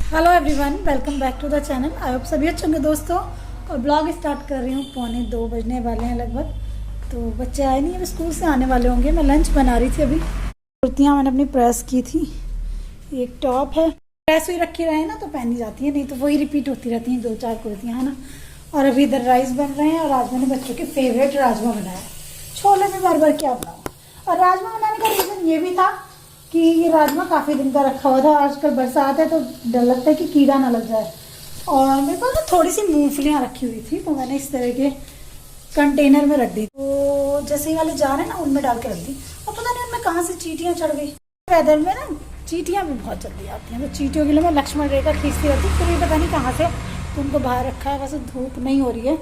Hello everyone, welcome back to the channel. I hope सभी अच्छे होंगे दोस्तों। और ब्लॉग स्टार्ट कर रही हूँ, 2:45 बजने वाले हैं लगभग। तो बच्चे आए नहीं, अभी स्कूल से आने वाले होंगे। मैं लंच बना रही थी अभी। कुर्तियाँ मैंने अपनी प्रेस की थी। एक टॉप है, प्रेस हुई रखी रहे ना तो पहनी जाती है, नहीं तो वही रिपीट होती रहती हैं 2-4 कुर्तियाँ, है ना। और अभी इधर राइस बन रहे हैं और आज मैंने बच्चों के फेवरेट राजमा बनाया। छोले में बार बार क्या बनाऊँ। और राजमा बनाने का रीज़न ये भी था कि ये राजमा काफ़ी दिन का रखा हुआ था। आजकल बरसात है तो डर लगता है कि कीड़ा ना लग जाए। और मेरे पास ना थोड़ी सी मूंगफलियाँ रखी हुई थी, तो मैंने इस तरह के कंटेनर में रख दी। तो जैसे ही वाले जार है ना, उनमें डाल के रख दी। और पता नहीं उनमें कहाँ से चींटियाँ चढ़ गई। वेदर में ना चींटियाँ भी बहुत जल्दी आती हैं, तो चींटियों के लिए मैं लक्ष्मण रेखा खींचती रहती हूँ। फिर भी पता नहीं कहाँ से तो उनको बाहर रखा है। वैसे धूप नहीं हो रही है,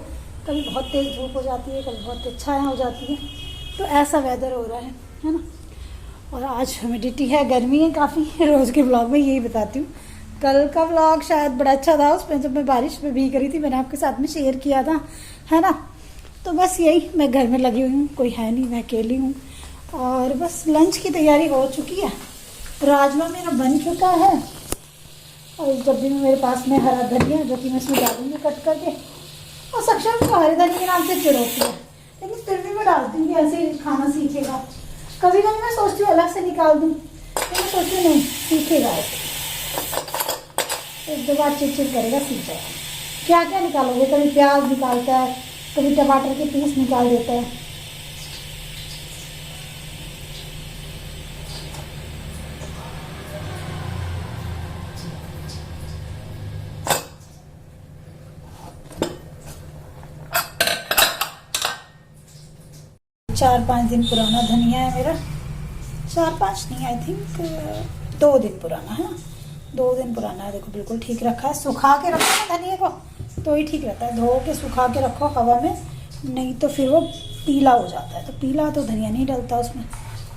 कभी बहुत तेज़ धूप हो जाती है, कभी बहुत तेज छाया हो जाती है। तो ऐसा वेदर हो रहा है ना। और आज ह्यूमिडिटी है, गर्मी है काफ़ी। रोज़ के ब्लॉग में यही बताती हूँ। कल का ब्लॉग शायद बड़ा अच्छा था, उसमें जब मैं बारिश में भीग रही थी, मैंने आपके साथ में शेयर किया था, है ना। तो बस यही, मैं घर में लगी हुई हूँ, कोई है नहीं, मैं अकेली हूँ। और बस लंच की तैयारी हो चुकी है। राजमा मेरा बन चुका है। और इस डब्बे में मेरे पास में हरा धनिया, जो कि मैं इसमें डालूंगी कट करके। और सक्षम को हरे धनिया के नाम से चिड़ोती है, लेकिन फिर भी मैं डालती हूँ कि ऐसे ही खाना सीखेगा। कभी कभी मैं सोचती हूँ अलग से निकाल दूँ, लेकिन मैं सोचती हूँ नहीं, सीखेगा ऐसे। एक दो बार चिड़ करेगा, सीख जाएगा। क्या क्या निकालोगे, कभी प्याज निकालता है, कभी टमाटर के पीस निकाल देता है। चार 5 दिन पुराना धनिया है मेरा। 4-5 नहीं, आई थिंक 2 दिन पुराना है ना। 2 दिन पुराना है, देखो बिल्कुल ठीक रखा है। सुखा के रखो ना धनिया को, तो ही ठीक रहता है। धो के सुखा के रखो हवा में, नहीं तो फिर वो पीला हो जाता है। तो पीला तो धनिया नहीं डलता उसमें,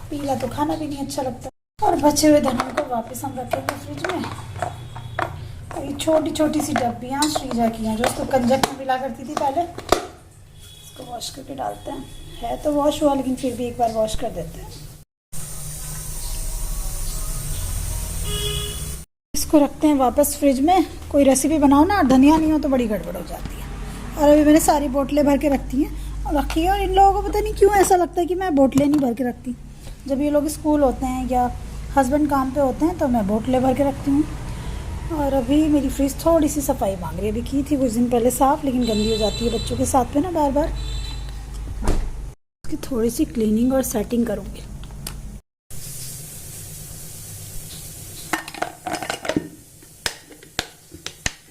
पीला तो खाना भी नहीं अच्छा लगता। और बचे हुए धनिया को वापस हम रखेंगे फ्रिज में। और ये छोटी छोटी सी डब्बियाँ श्रीजा की हैं, जो उसको कंजक में मिला करती थी पहले। इसको वॉश करके डालते हैं। है तो वॉश हुआ, लेकिन फिर भी एक बार वॉश कर देते हैं। इसको रखते हैं वापस फ्रिज में। कोई रेसिपी बनाओ ना और धनिया नहीं हो तो बड़ी गड़बड़ हो जाती है। और अभी मैंने सारी बोतलें भर के रखी है। और इन लोगों को पता नहीं क्यों ऐसा लगता है कि मैं बोतलें नहीं भर के रखती। जब ये लोग स्कूल होते हैं या हस्बैंड काम पे होते हैं तो मैं बोतलें भर के रखती हूँ। और अभी मेरी फ्रिज थोड़ी सी सफाई मांग रही है। अभी की थी कुछ दिन पहले साफ़, लेकिन गंदी हो जाती है बच्चों के साथ में ना बार बार। इसकी थोड़ी सी क्लीनिंग और सेटिंग करूँगी।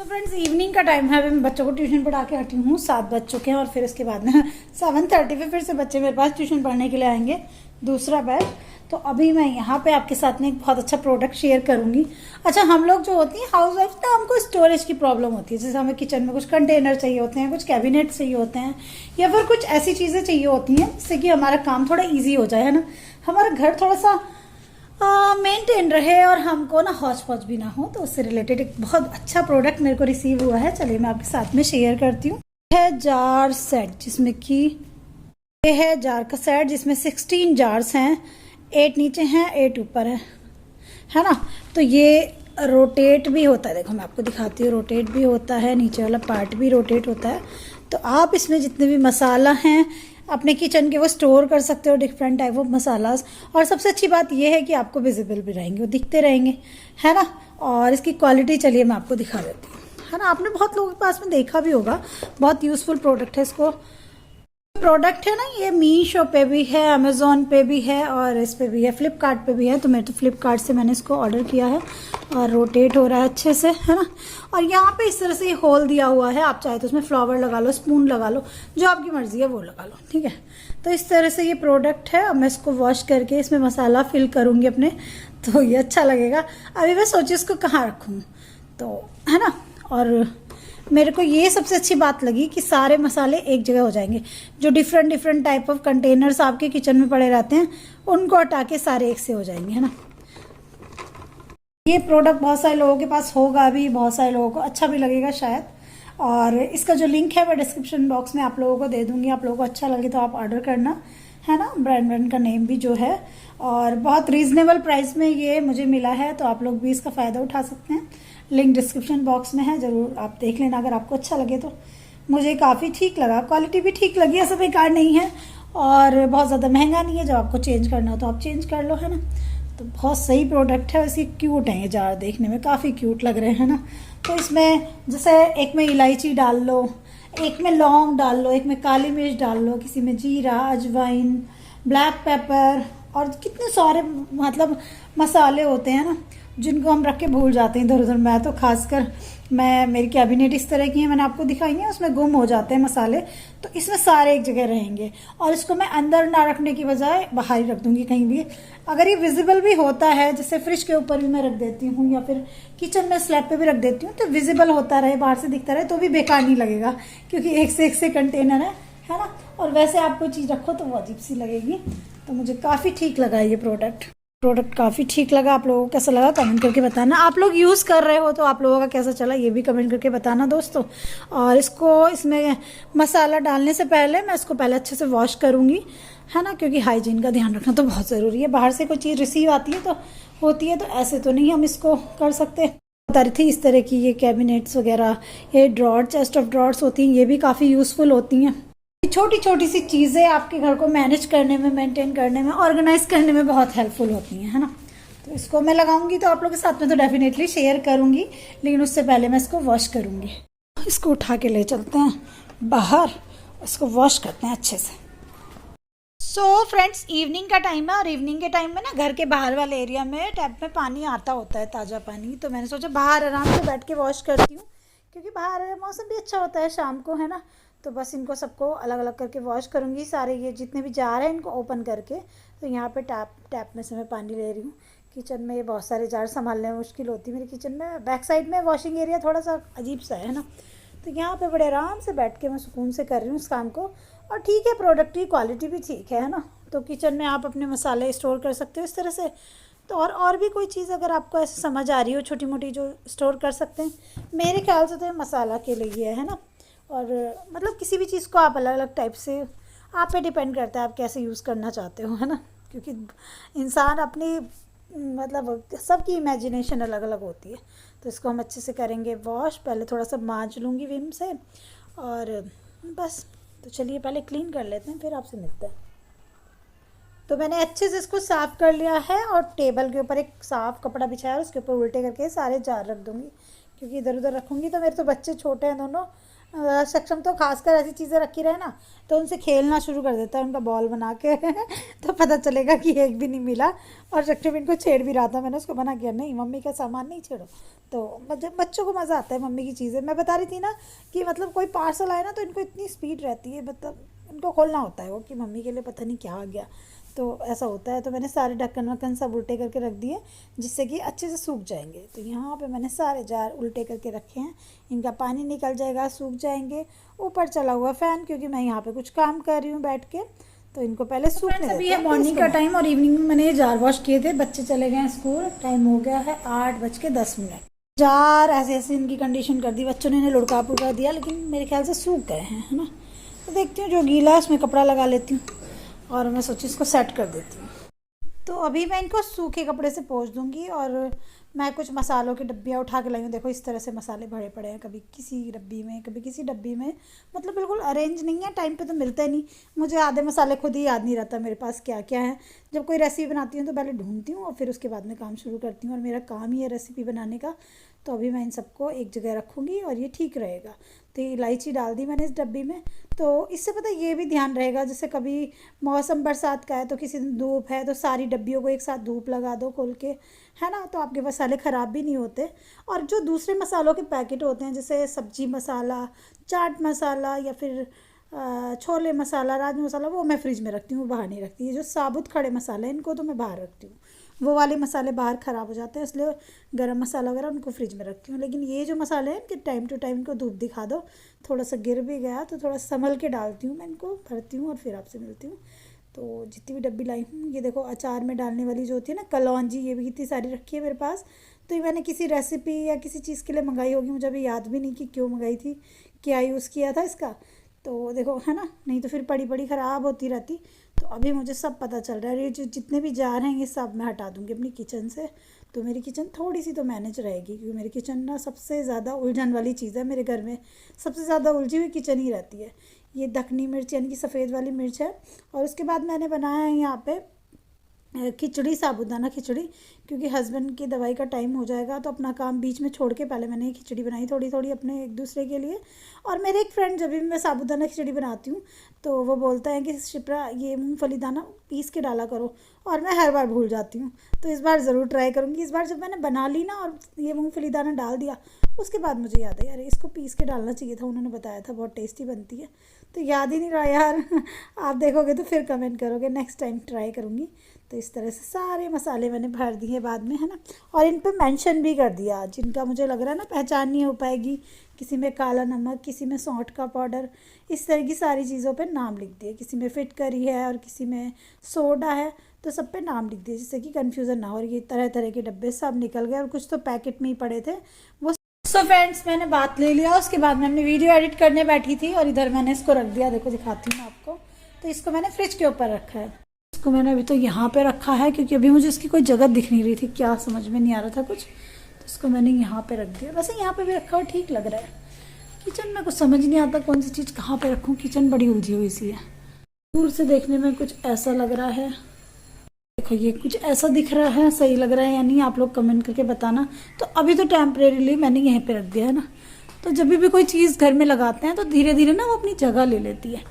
फ्रेंड्स, इवनिंग का टाइम है। अभी मैं बच्चों को ट्यूशन पढ़ा के हटी हूँ। 7 बज चुके हैं और फिर उसके बाद में 7:30 पे फिर से बच्चे मेरे पास ट्यूशन पढ़ने के लिए आएंगे, दूसरा बैच। तो अभी मैं यहाँ पे आपके साथ में एक बहुत अच्छा प्रोडक्ट शेयर करूँगी। अच्छा, हम लोग जो होती हैं हाउस वाइफ, तो हमको स्टोरेज की प्रॉब्लम होती है। जैसे हमें किचन में कुछ कंटेनर चाहिए होते हैं, कुछ कैबिनेट चाहिए होते हैं, या फिर कुछ ऐसी चीज़ें चाहिए होती हैं जिससे कि हमारा काम थोड़ा ईजी हो जाए, है ना। हमारा घर थोड़ा सा मेंटेन रहे और हमको ना हौच पौच भी ना हो। तो उससे रिलेटेड एक बहुत अच्छा प्रोडक्ट मेरे को रिसीव हुआ है। चलिए मैं आपके साथ में शेयर करती हूँ। है जार सेट, जिसमें कि ये है जार का सेट, जिसमें 16 जार्स हैं। 8 नीचे हैं, 8 ऊपर है ना। तो ये रोटेट भी होता है, देखो मैं आपको दिखाती हूँ। रोटेट भी होता है, नीचे वाला पार्ट भी रोटेट होता है। तो आप इसमें जितने भी मसाला हैं अपने किचन के, वो स्टोर कर सकते हो, डिफरेंट टाइप ऑफ मसालास। और सबसे अच्छी बात यह है कि आपको विजिबल भी रहेंगे, वो दिखते रहेंगे, है ना। और इसकी क्वालिटी चलिए मैं आपको दिखा देती हूँ, है ना। आपने बहुत लोगों के पास में देखा भी होगा। बहुत यूजफुल प्रोडक्ट है। इसको प्रोडक्ट है ना, ये मीशो पे भी है, अमेजोन पे भी है, और इस पे भी है, फ्लिपकार्ट पे भी है। तो मैं तो फ्लिपकार्ट से मैंने इसको ऑर्डर किया है। और रोटेट हो रहा है अच्छे से, है ना। और यहाँ पे इस तरह से ये होल दिया हुआ है। आप चाहे तो उसमें फ्लावर लगा लो, स्पून लगा लो, जो आपकी मर्जी है वो लगा लो, ठीक है। तो इस तरह से ये प्रोडक्ट है। अब मैं इसको वॉश करके इसमें मसाला फिल करूँगी अपने, तो ये अच्छा लगेगा। अभी मैं सोची इसको कहाँ रखूँ, तो है ना। और मेरे को ये सबसे अच्छी बात लगी कि सारे मसाले एक जगह हो जाएंगे। जो different different type of containers आपके किचन में पड़े रहते हैं, उनको हटा के सारे एक से हो जाएंगे, है ना। ये प्रोडक्ट बहुत सारे लोगों के पास होगा भी, बहुत सारे लोगों को अच्छा भी लगेगा शायद। और इसका जो लिंक है मैं डिस्क्रिप्शन बॉक्स में आप लोगों को दे दूंगी। आप लोगों को अच्छा लगे तो आप ऑर्डर करना, है ना, ब्रांड का नेम भी जो है, और बहुत रीज़नेबल प्राइस में ये मुझे मिला है, तो आप लोग भी इसका फ़ायदा उठा सकते हैं। लिंक डिस्क्रिप्शन बॉक्स में है, ज़रूर आप देख लेना अगर आपको अच्छा लगे तो। मुझे काफ़ी ठीक लगा, क्वालिटी भी ठीक लगी, ऐसा बेकार नहीं है और बहुत ज़्यादा महंगा नहीं है। जब आपको चेंज करना हो तो आप चेंज कर लो, है ना। तो बहुत सही प्रोडक्ट है। वैसे क्यूट है ये जार, देखने में काफ़ी क्यूट लग रहे हैं ना। तो इसमें जैसे एक में इलायची डाल लो, एक में लौंग डाल लो, एक में काली मिर्च डाल लो, किसी में जीरा, अजवाइन, ब्लैक पेपर और कितने सारे मतलब मसाले होते हैं ना, जिनको हम रख के भूल जाते हैं इधर उधर। मैं तो खासकर मेरी कैबिनेट इस तरह की है, मैंने आपको दिखाई है, उसमें गुम हो जाते हैं मसाले, तो इसमें सारे एक जगह रहेंगे। और इसको मैं अंदर ना रखने की बजाय बाहर ही रख दूंगी कहीं भी। अगर ये विजिबल भी होता है, जैसे फ्रिज के ऊपर भी मैं रख देती हूँ या फिर किचन में स्लैब पे भी रख देती हूँ, तो विजिबल होता रहे, बाहर से दिखता रहे, तो भी बेकार नहीं लगेगा, क्योंकि एक से कंटेनर है ना। और वैसे आप कोई चीज़ रखो तो वो अजीब सी लगेगी। तो मुझे काफ़ी ठीक लगा ये प्रोडक्ट काफ़ी ठीक लगा। आप लोगों को कैसा लगा कमेंट करके बताना। आप लोग यूज़ कर रहे हो तो आप लोगों का कैसा चला ये भी कमेंट करके बताना दोस्तों। और इसमें मसाला डालने से पहले मैं इसको पहले अच्छे से वॉश करूँगी, है ना, क्योंकि हाइजीन का ध्यान रखना तो बहुत ज़रूरी है। बाहर से कोई चीज़ रिसीव आती है तो होती है, तो ऐसे तो नहीं हम इसको कर सकते। बता रही थी इस तरह की ये कैबिनेट्स वगैरह, ये ड्रॉर, चेस्ट ऑफ ड्रॉर्स होती हैं, ये भी काफ़ी यूज़फुल होती हैं। छोटी छोटी सी चीज़ें आपके घर को मैनेज करने में, मेंटेन करने में, ऑर्गेनाइज करने में बहुत हेल्पफुल होती हैं, है ना। तो इसको मैं लगाऊंगी तो आप लोगों के साथ में तो डेफिनेटली शेयर करूंगी, लेकिन उससे पहले मैं इसको वॉश करूंगी। इसको उठा के ले चलते हैं बाहर, इसको वॉश करते हैं अच्छे से। सो फ्रेंड्स, इवनिंग का टाइम है और इवनिंग के टाइम में ना घर के बाहर वाले एरिया में टैप में पानी आता होता है, ताज़ा पानी। तो मैंने सोचा बाहर आराम से बैठ के वॉश करती हूँ, क्योंकि बाहर मौसम भी अच्छा होता है शाम को, है ना। तो बस इनको सबको अलग अलग करके वॉश करूँगी। सारे ये जितने भी जार हैं इनको ओपन करके, तो यहाँ पे टैप में से मैं पानी ले रही हूँ। किचन में ये बहुत सारे जार संभालने में मुश्किल होती है मेरे किचन में। बैक साइड में वॉशिंग एरिया थोड़ा सा अजीब सा है ना, तो यहाँ पे बड़े आराम से बैठ के मैं सुकून से कर रही हूँ इस काम को। और ठीक है, प्रोडक्ट की क्वालिटी भी ठीक है ना। तो किचन में आप अपने मसाले स्टोर कर सकते हो इस तरह से। तो और भी कोई चीज़ अगर आपको ऐसे समझ आ रही हो छोटी मोटी जो स्टोर कर सकते हैं, मेरे ख्याल से तो ये मसाला के लिए है ना। और मतलब किसी भी चीज़ को आप अलग अलग टाइप से, आप पे डिपेंड करता है आप कैसे यूज़ करना चाहते हो, है ना। क्योंकि इंसान अपनी मतलब सबकी इमेजिनेशन अलग अलग होती है। तो इसको हम अच्छे से करेंगे वॉश। पहले थोड़ा सा मांज लूँगी विम से और बस। तो चलिए पहले क्लीन कर लेते हैं, फिर आपसे मिलते हैं। तो मैंने अच्छे से इसको साफ़ कर लिया है और टेबल के ऊपर एक साफ़ कपड़ा बिछाया और उसके ऊपर उल्टे करके सारे जार रख दूँगी, क्योंकि इधर उधर रखूँगी तो मेरे तो बच्चे छोटे हैं दोनों, सक्षम तो खासकर ऐसी चीज़ें रखी रहे ना तो उनसे खेलना शुरू कर देता है, उनका बॉल बना के तो पता चलेगा कि एक भी नहीं मिला। और सक्षम इनको छेड़ भी रहा था, मैंने उसको मना किया, नहीं मम्मी का सामान नहीं छेड़ो। तो बच्चों को मज़ा आता है मम्मी की चीज़ें। मैं बता रही थी ना कि मतलब कोई पार्सल आए ना तो इनको इतनी स्पीड रहती है, मतलब इनको खोलना होता है वो कि मम्मी के लिए पता नहीं क्या आ गया, तो ऐसा होता है। तो मैंने सारे ढक्कन वक्कन सब उल्टे करके रख दिए, जिससे कि अच्छे से सूख जाएंगे। तो यहाँ पे मैंने सारे जार उल्टे करके रखे हैं, इनका पानी निकल जाएगा, सूख जाएंगे। ऊपर चला हुआ फ़ैन, क्योंकि मैं यहाँ पे कुछ काम कर रही हूँ बैठ के, तो इनको पहले सूखने देते हैं। अभी है मॉर्निंग का टाइम और इवनिंग में मैंने ये जार वॉश किए थे। बच्चे चले गए हैं स्कूल, टाइम हो गया है 8:10। जार ऐसे ऐसे इनकी कंडीशन कर दी बच्चों ने, इन्हें लुढ़का पुढ़का दिया, लेकिन मेरे ख्याल से सूख गए हैं, है ना। तो देखती हूँ जो गीला है उसमें कपड़ा लगा लेती हूँ और मैं सोची इसको सेट कर देती हूँ। तो अभी मैं इनको सूखे कपड़े से पोंछ दूँगी। और मैं कुछ मसालों की डब्बियाँ उठा के लाई हूँ, देखो इस तरह से मसाले भरे पड़े हैं, कभी किसी डब्बी में कभी किसी डब्बी में, मतलब बिल्कुल अरेंज नहीं है। टाइम पे तो मिलता ही नहीं, मुझे आधे मसाले खुद ही याद नहीं रहता मेरे पास क्या क्या है। जब कोई रेसिपी बनाती हूँ तो पहले ढूंढती हूँ और फिर उसके बाद में काम शुरू करती हूँ, और मेरा काम ही है रेसिपी बनाने का। तो अभी मैं इन सबको एक जगह रखूँगी और ये ठीक रहेगा। तो इलायची डाल दी मैंने इस डब्बी में, तो इससे पता ये भी ध्यान रहेगा, जैसे कभी मौसम बरसात का है तो किसी दिन धूप है तो सारी डब्बियों को एक साथ धूप लगा दो खोल के, है ना। तो आपके मसाले ख़राब भी नहीं होते। और जो दूसरे मसालों के पैकेट होते हैं, जैसे सब्जी मसाला, चाट मसाला या फिर छोले मसाला, राजमा मसाला, वो मैं फ्रिज में रखती हूँ, बाहर नहीं रखती। ये जो साबुत खड़े मसाले हैं इनको तो मैं बाहर रखती हूँ, वो वाले मसाले बाहर ख़राब हो जाते हैं, इसलिए गरम मसाला वगैरह उनको फ्रिज में रखती हूँ। लेकिन ये जो मसाले हैं इनके टाइम टू टाइम इनको धूप दिखा दो, थोड़ा सा गिर भी गया तो थोड़ा संभल के डालती हूँ मैं इनको, भरती हूँ और फिर आपसे मिलती हूँ। तो जितनी भी डब्बी लाई हूँ, ये देखो अचार में डालने वाली जो होती है ना कलौंजी, ये भी कितनी सारी रखी है मेरे पास। तो ये मैंने किसी रेसिपी या किसी चीज़ के लिए मंगाई होगी, मुझे अभी याद भी नहीं कि क्यों मंगाई थी, क्या यूज़ किया था इसका। तो देखो है ना, नहीं तो फिर पड़ी पड़ी ख़राब होती रहती। तो अभी मुझे सब पता चल रहा है, ये जो जितने भी जार हैं ये सब मैं हटा दूँगी अपनी किचन से। तो मेरी किचन थोड़ी सी तो मैनेज रहेगी, क्योंकि मेरी किचन ना सबसे ज़्यादा उलझन वाली चीज़ है मेरे घर में। सबसे ज़्यादा उलझी हुई किचन ही रहती है। ये दखनी मिर्च यानी कि सफ़ेद वाली मिर्च है। और उसके बाद मैंने बनाया है यहाँ पे खिचड़ी, साबूदाना खिचड़ी, क्योंकि हस्बैंड की दवाई का टाइम हो जाएगा तो अपना काम बीच में छोड़ के पहले मैंने ये खिचड़ी बनाई थोड़ी थोड़ी अपने एक दूसरे के लिए। और मेरे एक फ्रेंड, जब भी मैं साबूदाना खिचड़ी बनाती हूँ तो वो बोलता है कि शिप्रा ये मूंगफली दाना पीस के डाला करो, और मैं हर बार भूल जाती हूँ। तो इस बार ज़रूर ट्राई करूँगी। इस बार जब मैंने बना ली ना और ये मूँगफली दाना डाल दिया, उसके बाद मुझे याद है यार इसको पीस के डालना चाहिए था, उन्होंने बताया था बहुत टेस्टी बनती है। तो याद ही नहीं रहा यार। आप देखोगे तो फिर कमेंट करोगे, नेक्स्ट टाइम ट्राई करूँगी। तो इस तरह से सारे मसाले मैंने भर दिए बाद में, है ना। और इन पे मेंशन भी कर दिया जिनका मुझे लग रहा है ना पहचान नहीं हो पाएगी। किसी में काला नमक, किसी में सौंठ का पाउडर, इस तरह की सारी चीज़ों पे नाम लिख दिए। किसी में फिटकरी है और किसी में सोडा है, तो सब पे नाम लिख दिए जिससे कि कन्फ्यूज़न ना हो। और ये तरह तरह के डब्बे सब निकल गए और कुछ तो पैकेट में ही पड़े थे वो। सो फ्रेंड्स, मैंने बात ले लिया। उसके बाद मैं अपनी वीडियो एडिट करने बैठी थी और इधर मैंने इसको रख दिया। देखो दिखाती हूँ आपको। तो इसको मैंने फ्रिज के ऊपर रखा है। इसको मैंने अभी तो यहाँ पे रखा है क्योंकि अभी मुझे इसकी कोई जगह दिख नहीं रही थी, क्या समझ में नहीं आ रहा था कुछ, तो इसको मैंने यहाँ पे रख दिया। वैसे यहाँ पे भी रखा हुआ ठीक लग रहा है। किचन में कुछ समझ नहीं आता कौन सी चीज़ कहाँ पे रखूँ। किचन बड़ी उलझी हुई सी है। दूर से देखने में कुछ ऐसा लग रहा है, देखो ये कुछ ऐसा दिख रहा है, सही लग रहा है या नहीं आप लोग कमेंट करके बताना। तो अभी तो टेम्परेरीली मैंने यहीं पे रख दिया है ना। तो जब भी कोई चीज़ घर में लगाते हैं तो धीरे धीरे ना वो अपनी जगह ले लेती है।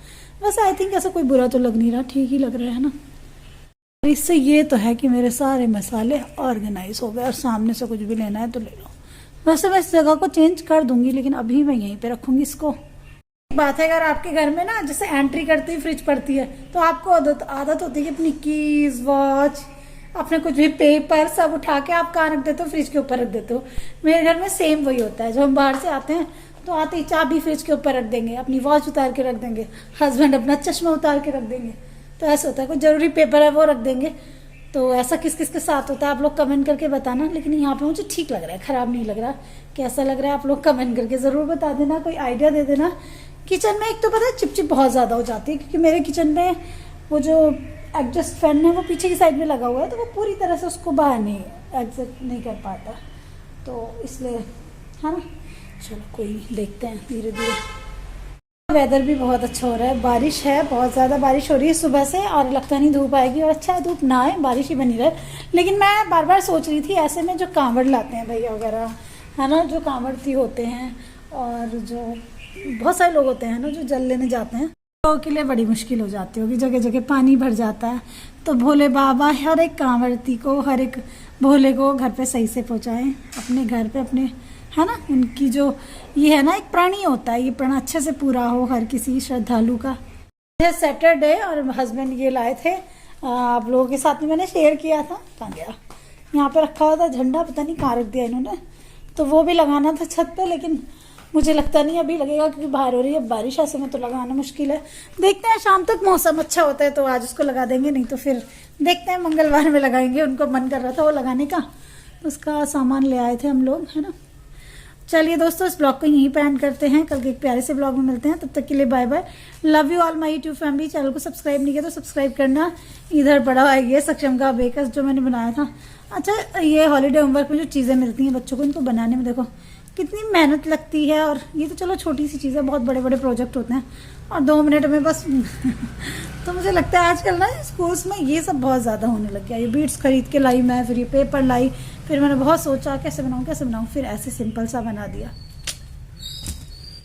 वैसे आई थिंक ऐसा कोई बुरा तो लग नहीं रहा, ठीक ही लग रहा है ना। इससे ये तो है कि मेरे सारे मसाले ऑर्गेनाइज हो गए और सामने से कुछ भी लेना है तो ले लो। वैसे मैं इस जगह को चेंज कर दूंगी, लेकिन अभी मैं यहीं पे रखूंगी इसको। बात है, अगर आपके घर में ना जैसे एंट्री करते ही फ्रिज पड़ती है तो आपको आदत होती है कि अपनी कीज, वॉच, अपने कुछ भी पेपर सब उठा के आप कहाँ रख देते हो, फ्रिज के ऊपर रख देते हो। मेरे घर में सेम वही होता है। जब हम बाहर से आते हैं तो आते ही चाबी फ्रिज के ऊपर रख देंगे, अपनी वॉच उतार के रख देंगे, हस्बैंड अपना चश्मा उतार के रख देंगे। तो ऐसा होता है, कोई जरूरी पेपर है वो रख देंगे। तो ऐसा किस किस के साथ होता है आप लोग कमेंट करके बताना। लेकिन यहाँ पे मुझे ठीक लग रहा है, ख़राब नहीं लग रहा। कैसा लग रहा है आप लोग कमेंट करके ज़रूर बता देना, कोई आइडिया दे देना। किचन में एक तो पता है चिपचिप बहुत ज़्यादा हो जाती है, क्योंकि मेरे किचन में वो जो एडजस्ट फैन है वो पीछे की साइड में लगा हुआ है, तो वो पूरी तरह से उसको बाहर नहीं एग्जिट नहीं कर पाता, तो इसलिए है ना। चलो कोई नहीं, देखते हैं धीरे धीरे। वेदर भी बहुत अच्छा हो रहा है, बारिश है, बहुत ज़्यादा बारिश हो रही है सुबह से, और लगता नहीं धूप आएगी। और अच्छा है धूप ना आए, बारिश ही बनी रहे। लेकिन मैं बार बार सोच रही थी ऐसे में जो कांवड़ लाते हैं भैया वगैरह, है ना, जो कांवड़ती होते हैं और जो बहुत सारे लोग होते हैं ना जो जल लेने जाते हैं, लोगों के लिए बड़ी मुश्किल हो जाती होगी। जगह जगह पानी भर जाता है। तो भोले बाबा हर एक कांवड़ती को, हर एक भोले को घर पे सही से पहुँचाएँ, अपने घर पे, अपने, है ना, उनकी जो ये है ना एक प्राणी होता है, ये प्राण अच्छे से पूरा हो हर किसी श्रद्धालु का। यह सैटरडे और हस्बैंड ये लाए थे, आप लोगों के साथ में मैंने शेयर किया था। कहाँ गया, यहाँ पे रखा हुआ था झंडा, पता नहीं कहाँ रख दिया इन्होंने। तो वो भी लगाना था छत पे, लेकिन मुझे लगता नहीं अभी लगेगा क्योंकि बाहर हो रही है बारिश, ऐसे में तो लगाना मुश्किल है। देखते हैं शाम तक मौसम अच्छा होता है तो आज उसको लगा देंगे, नहीं तो फिर देखते हैं मंगलवार में लगाएंगे। उनको मन कर रहा था वो लगाने का, उसका सामान ले आए थे हम लोग, है ना। चलिए दोस्तों, इस ब्लॉग को यहीं पे एंड करते हैं। कल के एक प्यारे से ब्लॉग में मिलते हैं, तब तक के लिए bye bye. Love you all my YouTube family. Channel को सब्सक्राइब नहीं किया तो सब्सक्राइब करना। इधर बड़ा है ये सक्षम का बेकस जो मैंने बनाया था। अच्छा, ये हॉलीडे होमवर्क में जो चीज़ें मिलती हैं बच्चों को, इनको बनाने में देखो कितनी मेहनत लगती है। और ये तो चलो छोटी सी चीज़ है, बहुत बड़े बड़े प्रोजेक्ट होते हैं और 2 मिनट में बस तो मुझे लगता है आजकल ना स्कूल्स में ये सब बहुत ज़्यादा होने लग गया। ये बीड्स खरीद के लाई मैं, फिर ये पेपर लाई, फिर मैंने बहुत सोचा कैसे बनाऊँ, फिर ऐसे सिंपल सा बना दिया।